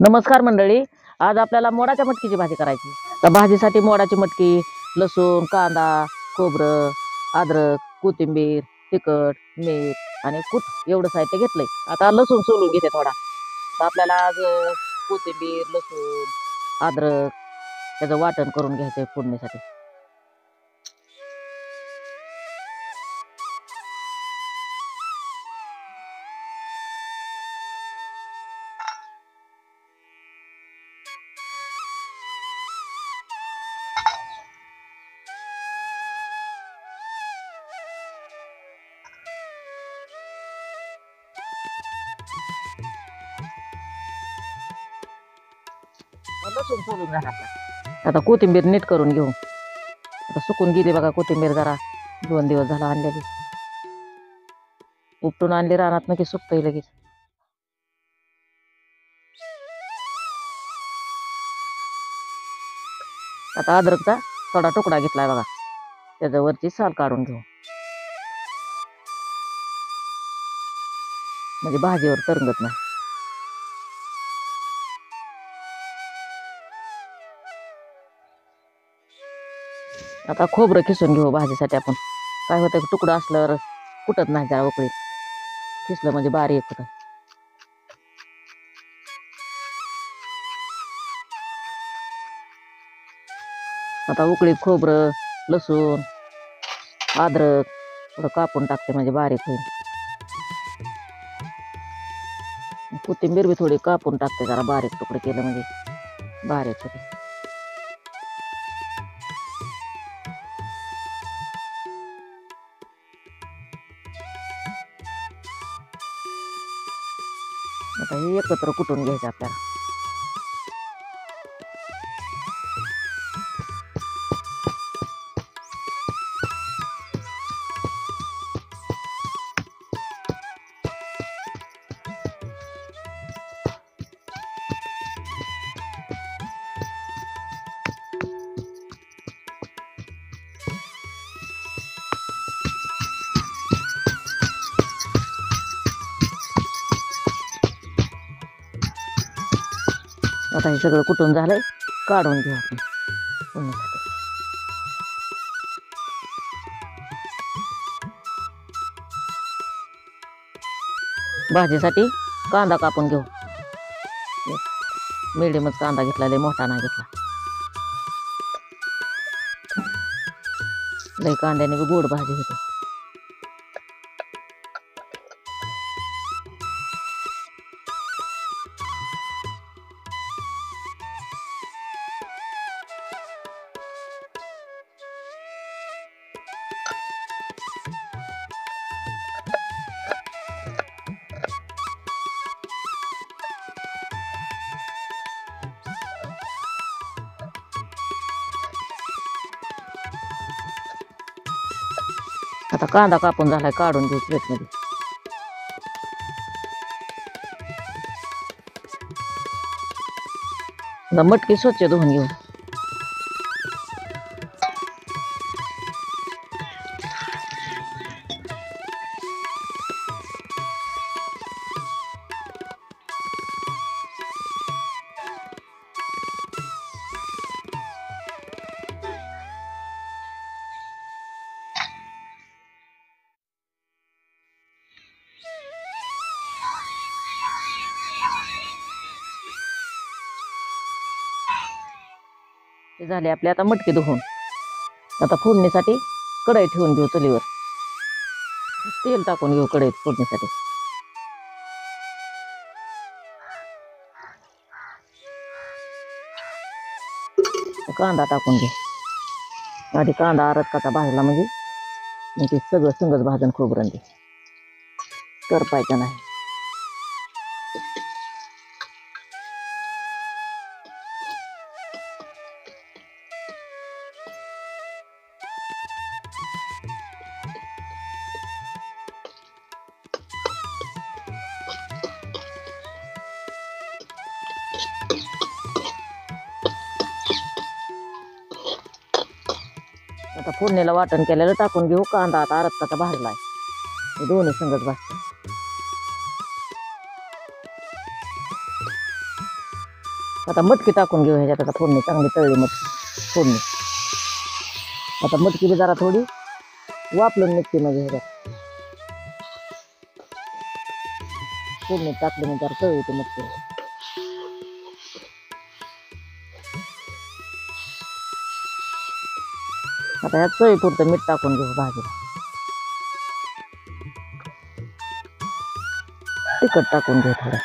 नमस्कार मंडळी. आज आपल्याला मोडाच्या मटकीची भाजी करायची. तर भाजीसाठी मोडाची मटकी, लसूण, कांदा, खोबरं, अद्रक, कोथिंबीर, तिखट, मीठ आणि कूट एवढं साहित्य घेतलंय. आता लसूण सोलून घेते थोडा. तर आपल्याला आज कोथिंबीर, लसूण, अद्रक त्याचं वाटण करून घ्यायचंय फोडणीसाठी. लसूण सोलून झाला आता कोथिंबीर नीट करून घेऊ. आता सुकून गेली बघा कोथिंबीर, जरा 2 दिवस झाला आणलेली. उपटून आणली रानात की सुकतंय लगेच. आता अद्रकचा थोडा तुकडा घेतलाय बघा, त्याच्यावरची साल काढून घेऊ म्हणजे भाजीवर तरंगत नाही. आता खोबरं खिसून घेऊ भाजीसाठी. आपण काय होतं, तुकडा असल्यावर कुटत नाही, जरा उकळीत खिसलं म्हणजे बारीक होतं. आता उकळीत खोबरं, लसूण, अद्रक थोडं कापून टाकते म्हणजे बारीक होईल. कोथिंबीर बी थोडी कापून टाकते, जरा बारीक तुकडे केलं म्हणजे बारीक होते. आता हे एकत्र कुटून घ्यायचं आपल्याला. आता हे सगळं कुटून झालंय, काढून घेऊ आपण फोडणीसाठी. भाजीसाठी कांदा कापून घेऊ. मिडियमच कांदा घेतला, लय मोठा नाही घेतला. लय कांद्याने बी गोड भाजी होते. आता कांदा कापून झालाय, काढून घेऊ प्लेटमध्ये. आता मटकी स्वच्छ धुवून घेऊ. हे झाले आपले आता मटकी धुवून. आता फोडणीसाठी कढई ठेवून घेऊ चुलीवर. तेल टाकून घेऊ कढईत फोडणीसाठी. कांदा टाकून घे. आधी कांदा अरतकाचा भाजला म्हणजे मग ते सगळं संगच भाजून खोबरं दे, करपायचं नाही. आता फोडणीला वाटण केलेलं टाकून घेऊ. कांदा आता अरतकाचा भाजलाय, हे दोन्ही संगच भाजते. आता मटकी टाकून घेऊ ह्याच्यात. आता फोडणी चांगली तळली मटकी फोडणी. आता मटकी बी जरा थोडी वापरून निघते म्हणजे ह्याच्यात फोडणी टाकली म्हणजे जरा तळली ती मटकी. आता ह्यात चवीपुरतं मीठ टाकून घेऊ भाजीला. तिखट टाकून घेऊ थोडं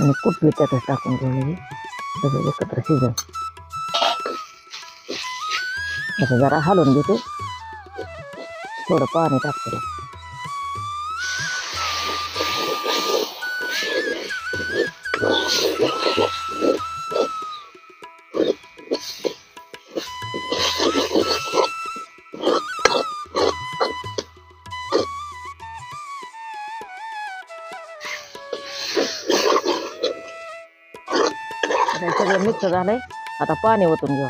आणि कुठली त्यातच टाकून घेऊ. सगळं एकत्र शिजन. असं जरा हलवून घेते. थोडं पाणी टाकते. सगळं मिक्स झालंय. आता पाणी ओतून घेऊ.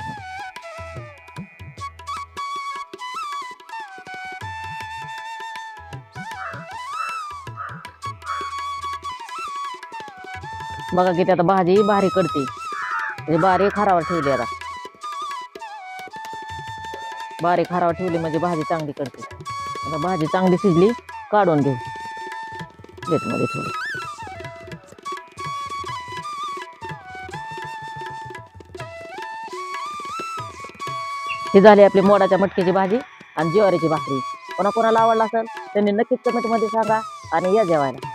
बघा किती आता भाजी बारीक कडते. म्हणजे बारीक खारावर ठेवली. आता बारीक खारावर ठेवली म्हणजे भाजी चांगली कडते. आता भाजी चांगली शिजली. काढून घेऊ प्लेटमध्ये थोडी. ही झाली आपली मोडाच्या मटकीची भाजी आणि ज्वारीची भाकरी. कोणाकोणाला आवडला असेल त्यांनी नक्कीच कमेंटमध्ये सांगा आणि या जेवायला.